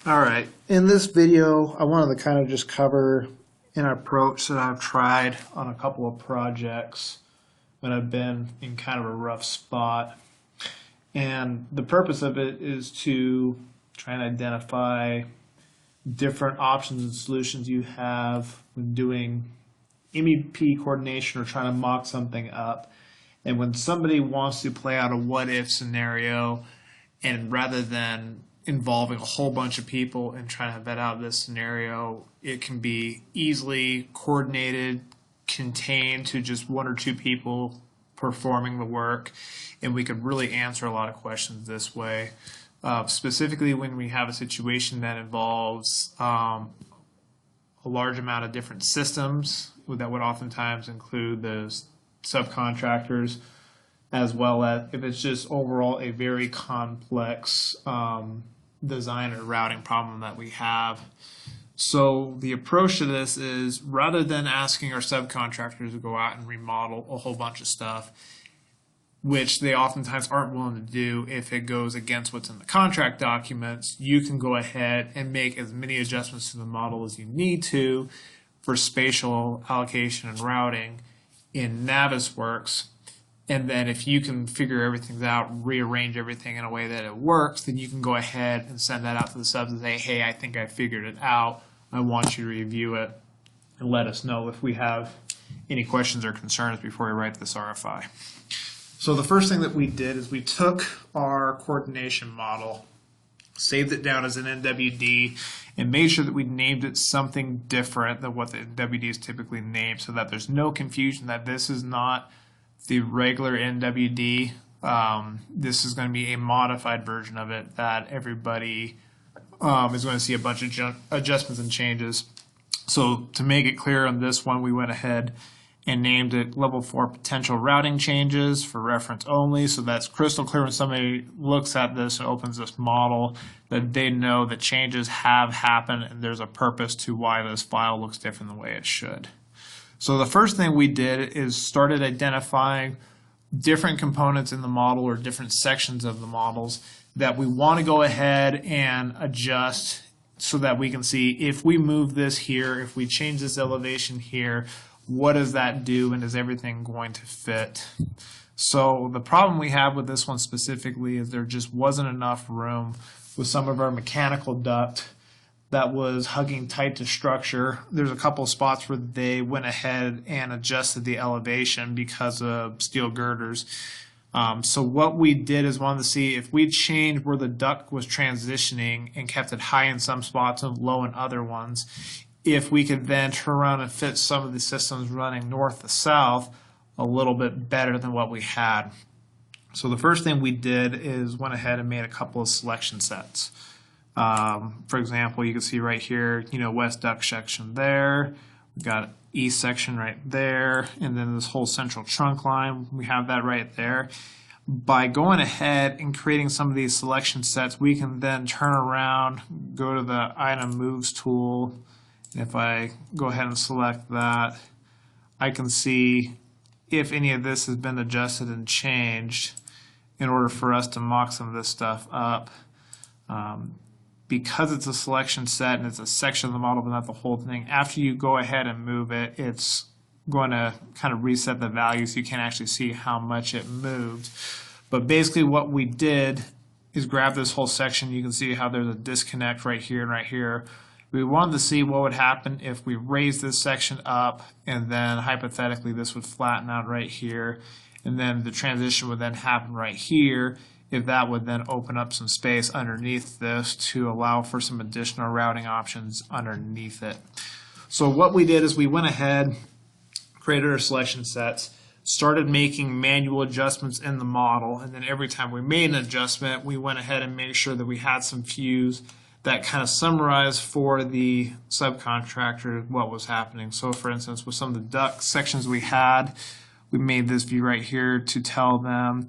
All right, in this video, I wanted to kind of just cover an approach that I've tried on a couple of projects when I've been in kind of a rough spot. And the purpose of it is to try and identify different options and solutions you have when doing MEP coordination or trying to mock something up. And when somebody wants to play out a what-if scenario, and rather than involving a whole bunch of people and trying to vet out this scenario, it can be easily coordinated, contained to just one or two people performing the work, and we could really answer a lot of questions this way. Specifically when we have a situation that involves a large amount of different systems that would oftentimes include those subcontractors, as well as if it's just overall a very complex design or routing problem that we have. So the approach to this is, rather than asking our subcontractors to go out and remodel a whole bunch of stuff, which they oftentimes aren't willing to do if it goes against what's in the contract documents, you can go ahead and make as many adjustments to the model as you need to for spatial allocation and routing in Navisworks. And then if you can figure everything out, rearrange everything in a way that it works, then you can go ahead and send that out to the subs and say, hey, I think I figured it out. I want you to review it and let us know if we have any questions or concerns before we write this RFI. So the first thing that we did is we took our coordination model, saved it down as an NWD, and made sure that we named it something different than what the NWD is typically named, so that there's no confusion that this is not the regular NWD. This is going to be a modified version of it that everybody is going to see a bunch of adjustments and changes. So to make it clear on this one, we went ahead and named it Level 4 Potential Routing Changes for reference only, so that's crystal clear when somebody looks at this and opens this model that they know that changes have happened and there's a purpose to why this file looks different than the way it should. So the first thing we did is started identifying different components in the model or different sections of the models that we want to go ahead and adjust so that we can see if we move this here, if we change this elevation here, what does that do and is everything going to fit? So the problem we have with this one specifically is there just wasn't enough room with some of our mechanical duct that was hugging tight to structure. There's a couple of spots where they went ahead and adjusted the elevation because of steel girders. So what we did is wanted to see if we changed where the duct was transitioning and kept it high in some spots and low in other ones, if we could then turn around and fit some of the systems running north to south a little bit better than what we had. So the first thing we did is went ahead and made a couple of selection sets. For example, you can see right here, west duct section there. We've got east section right there, and then this whole central trunk line, we have that right there. By going ahead and creating some of these selection sets, we can then turn around, go to the item moves tool, and if I go ahead and select that, I can see if any of this has been adjusted and changed in order for us to mock some of this stuff up. Because it's a selection set and it's a section of the model but not the whole thing, after you go ahead and move it, it's going to kind of reset the value so you can actually see how much it moved. But basically what we did is grab this whole section. You can see how there's a disconnect right here and right here. We wanted to see what would happen if we raise this section up, and then hypothetically this would flatten out right here, and then the transition would then happen right here, if that would then open up some space underneath this to allow for some additional routing options underneath it. So what we did is we went ahead, created our selection sets, started making manual adjustments in the model, and then every time we made an adjustment, we went ahead and made sure that we had some views that kind of summarized for the subcontractor what was happening. So for instance, with some of the duct sections we had, we made this view right here to tell them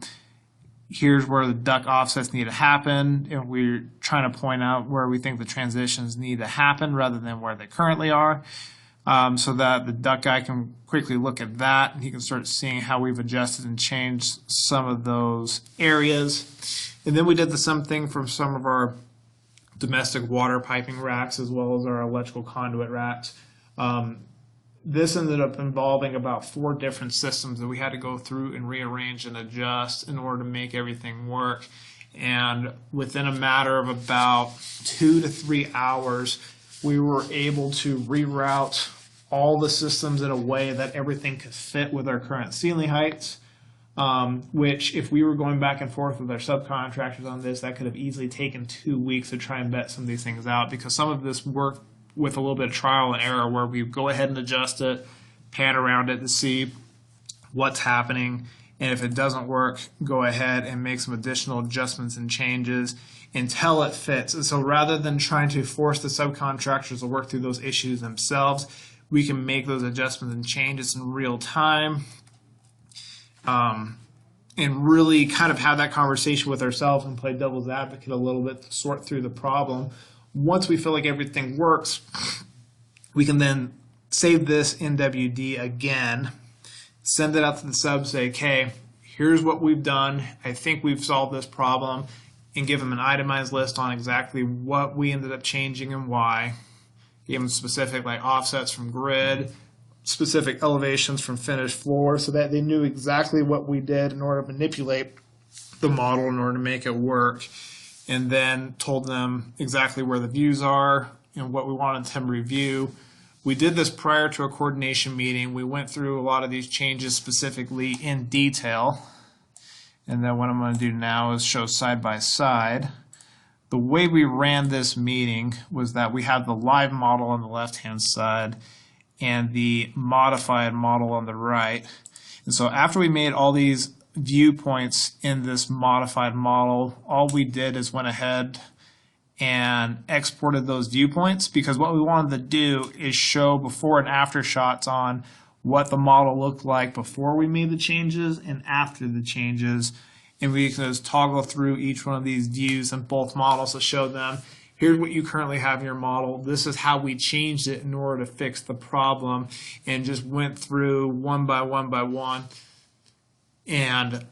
here's where the duct offsets need to happen, and we're trying to point out where we think the transitions need to happen rather than where they currently are, so that the duct guy can quickly look at that and he can start seeing how we've adjusted and changed some of those areas. And then we did the same thing for some of our domestic water piping racks as well as our electrical conduit racks. This ended up involving about 4 different systems that we had to go through and rearrange and adjust in order to make everything work. And within a matter of about 2 to 3 hours, we were able to reroute all the systems in a way that everything could fit with our current ceiling heights. Which if we were going back and forth with our subcontractors on this, that could have easily taken 2 weeks to try and vet some of these things out, because some of this worked with a little bit of trial and error where we go ahead and adjust it, pan around it to see what's happening, and if it doesn't work, go ahead and make some additional adjustments and changes until it fits. And so rather than trying to force the subcontractors to work through those issues themselves, we can make those adjustments and changes in real time. And really kind of have that conversation with ourselves and play devil's advocate a little bit to sort through the problem. Once we feel like everything works, we can then save this NWD again, send it out to the sub, say, okay, here's what we've done. I think we've solved this problem, and give them an itemized list on exactly what we ended up changing and why. Give them specific like offsets from grid, specific elevations from finished floor, so that they knew exactly what we did in order to manipulate the model in order to make it work, and then told them exactly where the views are and what we wanted them to review. We did this prior to a coordination meeting. We went through a lot of these changes specifically in detail, and then what I'm going to do now is show side by side. The way we ran this meeting was that we had the live model on the left-hand side and the modified model on the right. And so after we made all these viewpoints in this modified model, all we did is went ahead and exported those viewpoints, because what we wanted to do is show before and after shots on what the model looked like before we made the changes and after the changes. And we can just toggle through each one of these views in both models to show them, here's what you currently have in your model. This is how we changed it in order to fix the problem, and just went through one by one and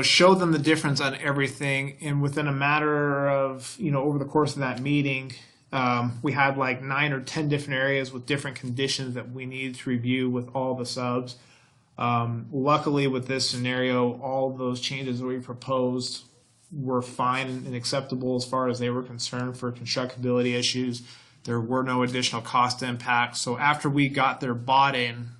show them the difference on everything. And within a matter of, over the course of that meeting, we had like 9 or 10 different areas with different conditions that we needed to review with all the subs. Luckily with this scenario, all those changes that we proposed were fine and acceptable as far as they were concerned for constructability issues. There were no additional cost impacts. So after we got their buy-in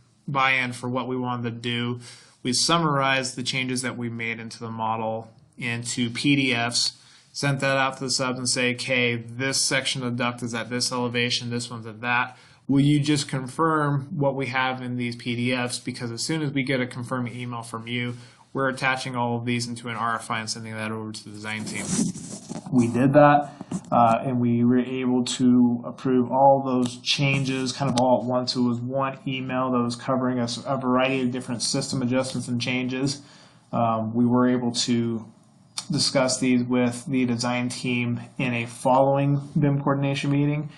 for what we wanted to do, we summarized the changes that we made into the model into PDFs, sent that out to the subs and say, okay, this section of the duct is at this elevation, this one's at that. Will you just confirm what we have in these PDFs? Because as soon as we get a confirming email from you, we're attaching all of these into an RFI and sending that over to the design team. We did that, and we were able to approve all those changes kind of all at once. It was one email that was covering a variety of different system adjustments and changes. We were able to discuss these with the design team in a following BIM coordination meeting,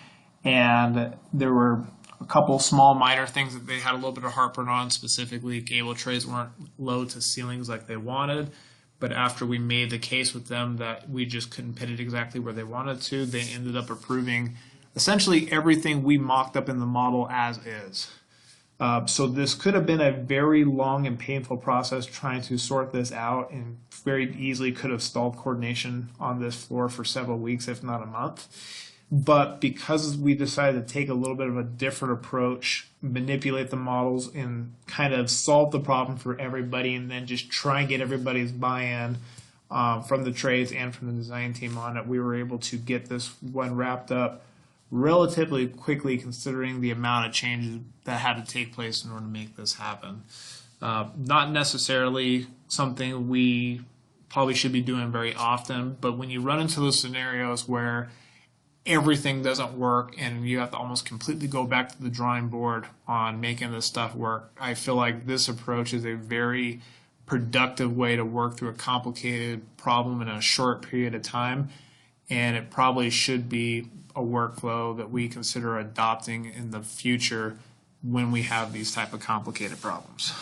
and there were a couple small minor things that they had a little bit of heartburn on. Specifically, cable trays weren't low to ceilings like they wanted, but after we made the case with them that we just couldn't put it exactly where they wanted to, they ended up approving essentially everything we mocked up in the model as is. So this could have been a very long and painful process trying to sort this out, and very easily could have stalled coordination on this floor for several weeks, if not a month. But because we decided to take a little bit of a different approach, manipulate the models and kind of solve the problem for everybody, and then just try and get everybody's buy-in from the trades and from the design team on it, we were able to get this one wrapped up relatively quickly, considering the amount of changes that had to take place in order to make this happen. Not necessarily something we probably should be doing very often, but when you run into those scenarios where everything doesn't work and you have to almost completely go back to the drawing board on making this stuff work, I feel like this approach is a very productive way to work through a complicated problem in a short period of time, and it probably should be a workflow that we consider adopting in the future when we have these type of complicated problems.